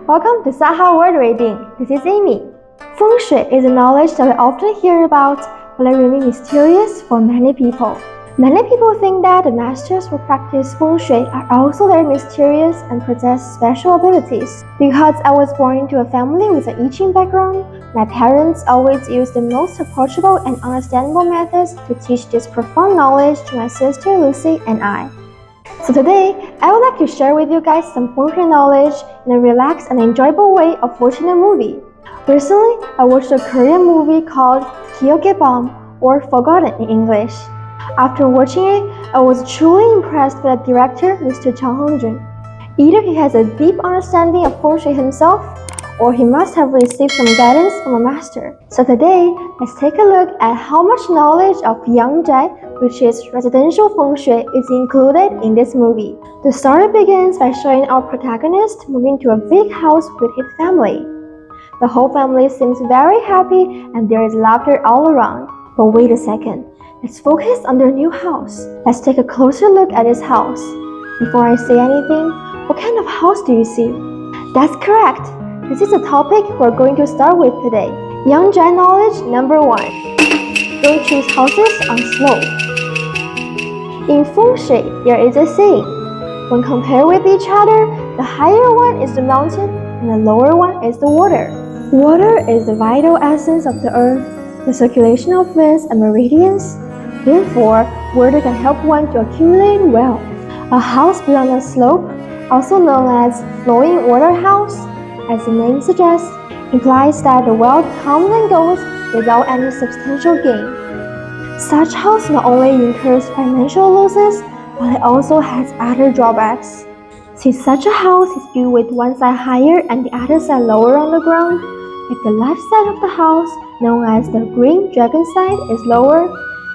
Welcome to Saha Word Reading. This is Amy. Feng Shui is a knowledge that we often hear about, but it remains mysterious for many people. Many people think that the masters who practice Feng Shui are also very mysterious and possess special abilities. Because I was born into a family with an I Ching background, my parents always used the most approachable and understandable methods to teach this profound knowledge to my sister Lucy and I. So today, I would like to share with you guys some Feng Shui knowledge in a relaxed and enjoyable way of watching a movie. Recently, I watched a Korean movie called Gyeokgaebam, or Forgotten in English. After watching it, I was truly impressed by the director, Mr. Chang Hong-jun. Either he has a deep understanding of Feng Shui himself, or he must have received some guidance from a master. So today, let's take a look at how much knowledge of Yangjai, which is residential Feng Shui, is included in this movie. The story begins by showing our protagonist moving to a big house with his family. The whole family seems very happy and there is laughter all around. But wait a second, let's focus on their new house. Let's take a closer look at this house. Before I say anything, what kind of house do you see? That's correct. This is a topic we're going to start with today. Yangjai knowledge number 1. Don't choose houses on slope. In Feng Shui, there is a saying, when compared with each other, the higher one is the mountain and the lower one is the water. Water is the vital essence of the earth, the circulation of winds and meridians. Therefore, water can help one to accumulate wealth. A house built on a slope, also known as flowing water house, as the name suggests, implies that the wealth comes and goes without any substantial gain. Such house not only incurs financial losses, but it also has other drawbacks. Since such a house is built with one side higher and the other side lower on the ground, if the left side of the house, known as the green dragon side, is lower,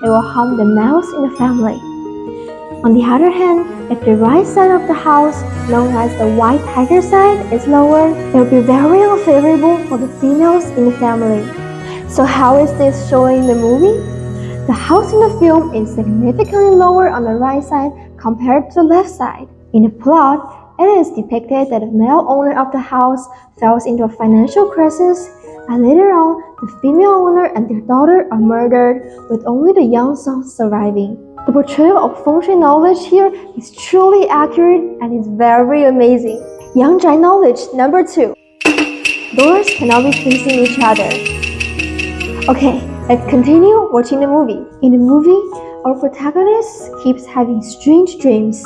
it will harm the males in the family. On the other hand, if the right side of the house, known as the white tiger side, is lower, it will be very unfavorable for the females in the family. So how is this shown in the movie? The house in the film is significantly lower on the right side compared to the left side. In the plot, it is depicted that the male owner of the house falls into a financial crisis, and later on, the female owner and their daughter are murdered, with only the young son surviving. The portrayal of Feng Shui knowledge here is truly accurate and is very amazing. Yangjai knowledge number 2. Doors cannot be facing each other. Okay, let's continue watching the movie. In the movie, our protagonist keeps having strange dreams,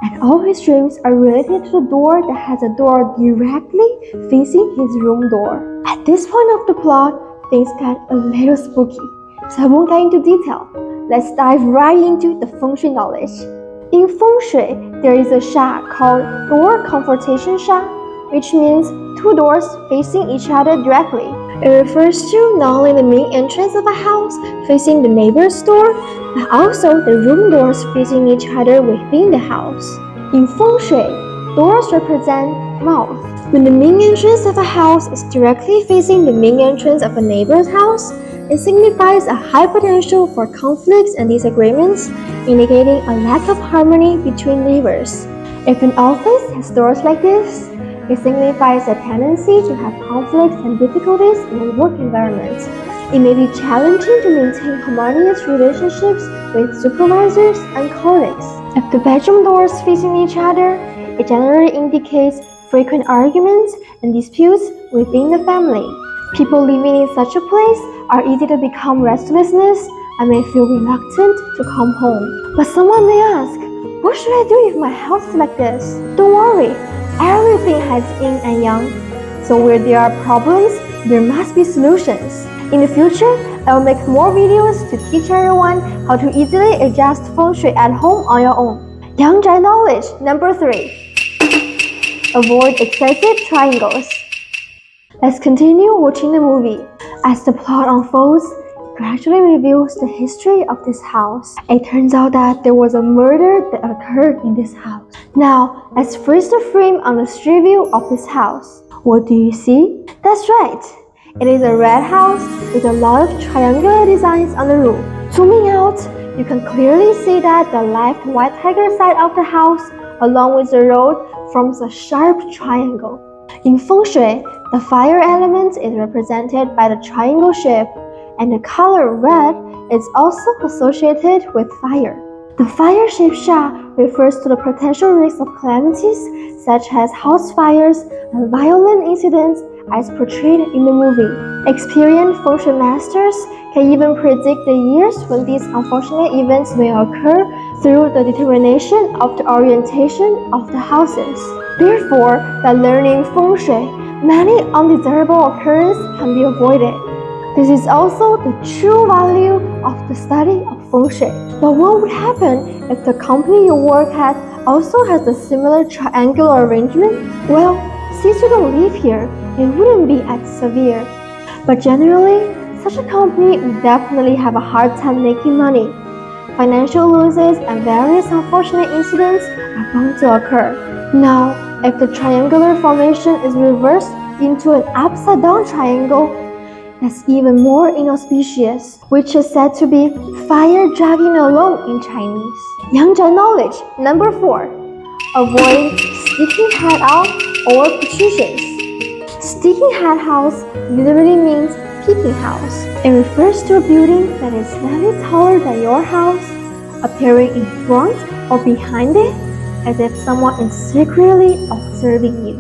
and all his dreams are related to the door that has a door directly facing his room door. At this point of the plot, things got a little spooky, so I won't get into detail. Let's dive right into the Feng Shui knowledge. In Feng Shui, there is a sha called door confrontation sha, which means two doors facing each other directly. It refers to not only the main entrance of a house facing the neighbor's door, but also the room doors facing each other within the house. In Feng Shui, doors represent mouth. When the main entrance of a house is directly facing the main entrance of a neighbor's house, it signifies a high potential for conflicts and disagreements, indicating a lack of harmony between neighbors. If an office has doors like this, it signifies a tendency to have conflicts and difficulties in a work environment. It may be challenging to maintain harmonious relationships with supervisors and colleagues. If the bedroom doors facing each other, it generally indicates frequent arguments and disputes within the family. People living in such a place are easy to become restlessness and may feel reluctant to come home. But someone may ask, what should I do if my house is like this? Don't worry, everything has yin and yang. So where there are problems, there must be solutions. In the future, I will make more videos to teach everyone how to easily adjust Feng Shui at home on your own. Yangjai knowledge number 3. Avoid excessive triangles. Let's continue watching the movie. As the plot unfolds, it gradually reveals the history of this house. It turns out that there was a murder that occurred in this house. Now, let's freeze the frame on the street view of this house. What do you see? That's right. It is a red house with a lot of triangular designs on the roof. Zooming out, you can clearly see that the left white tiger side of the house, along with the road, forms a sharp triangle. In Feng Shui, the fire element is represented by the triangle shape, and the color red is also associated with fire. The fire-shaped sha refers to the potential risks of calamities such as house fires and violent incidents as portrayed in the movie. Experienced Feng Shui masters can even predict the years when these unfortunate events may occur through the determination of the orientation of the houses. Therefore, by learning Feng Shui, many undesirable occurrences can be avoided. This is also the true value of the study of Feng Shui. But what would happen if the company you work at also has a similar triangular arrangement? Well, since you don't live here, it wouldn't be as severe. But generally, such a company would definitely have a hard time making money. Financial losses and various unfortunate incidents are bound to occur. Now, if the triangular formation is reversed into an upside-down triangle, that's even more inauspicious, which is said to be fire dragging along in Chinese. Yangzhai knowledge. Number 4. Avoid sticking head out or protrusions. Sticking head house literally means peeking house. It refers to a building that is slightly taller than your house, appearing in front or behind it as if someone is secretly observing you.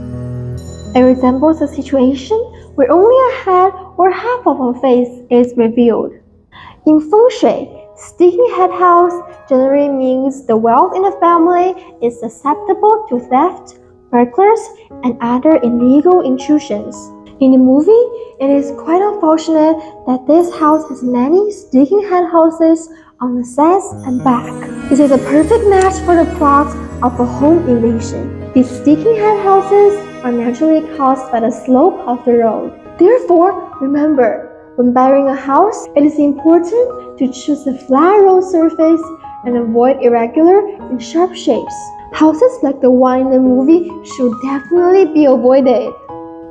It resembles a situation where only a head or half of a face is revealed. In Feng Shui, sticking head house generally means the wealth in the family is susceptible to theft, burglars, and other illegal intrusions. In the movie, it is quite unfortunate that this house has many sticking head houses on the sides and back. This is a perfect match for the plot of a home invasion. These sticking head houses are naturally caused by the slope of the road. Therefore, remember, when buying a house, it is important to choose a flat road surface and avoid irregular and sharp shapes. Houses like the one in the movie should definitely be avoided.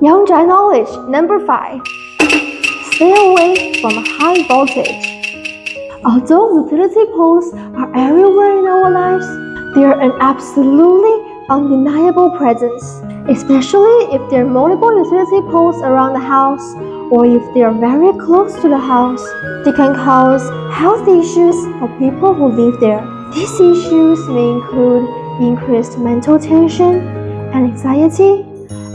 Yangzhai knowledge. Number 5. Stay away from high voltage. Although utility poles are everywhere in our lives, they are an absolutely undeniable presence, especially if there are multiple utility poles around the house or if they are very close to the house. They can cause health issues for people who live there. These issues may include increased mental tension and anxiety,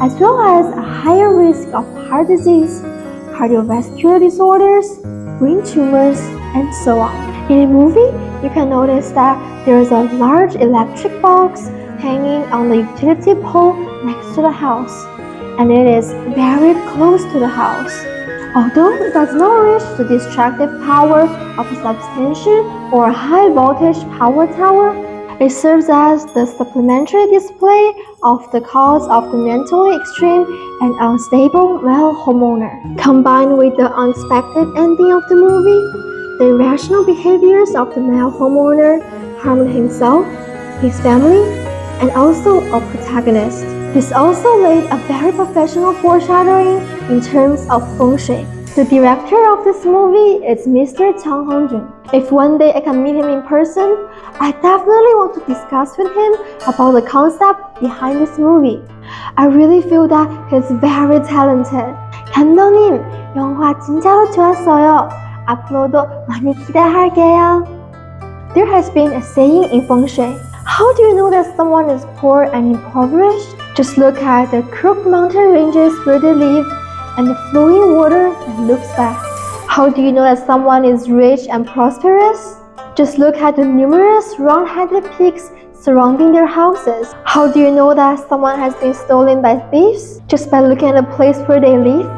as well as a higher risk of heart disease, cardiovascular disorders, brain tumors, and so on. In the movie, you can notice that there is a large electric box hanging on the utility pole next to the house, and it is very close to the house. Although it does not reach the destructive power of a substation or a high voltage power tower, it serves as the supplementary display of the cause of the mentally extreme and unstable male homeowner. Combined with the unexpected ending of the movie, the irrational behaviors of the male homeowner harmed himself, his family, and also our protagonist. This also laid a very professional foreshadowing in terms of Feng Shui. The director of this movie is Mr. Chang Hongjun. If one day I can meet him in person, I definitely want to discuss with him about the concept behind this movie. I really feel that he's very talented. 감독님, 영화 진짜로 좋았어요. 앞으로도 많이 기대할게요. There has been a saying in Feng Shui. How do you know that someone is poor and impoverished? Just look at the crooked mountain ranges where they live and the flowing water that looks back. How do you know that someone is rich and prosperous? Just look at the numerous round-headed peaks surrounding their houses. How do you know that someone has been stolen by thieves? Just by looking at the place where they live.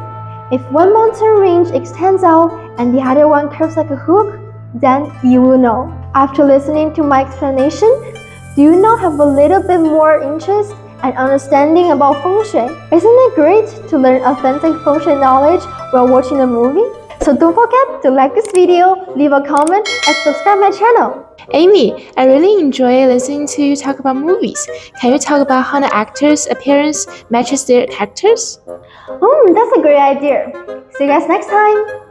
If one mountain range extends out and the other one curves like a hook, then you will know. After listening to my explanation, do you now have a little bit more interest and understanding about Feng Shui? Isn't it great to learn authentic Feng Shui knowledge while watching a movie? So don't forget to like this video, leave a comment, and subscribe my channel. Amy, I really enjoy listening to you talk about movies. Can you talk about how the actors' appearance matches their characters? That's a great idea. See you guys next time.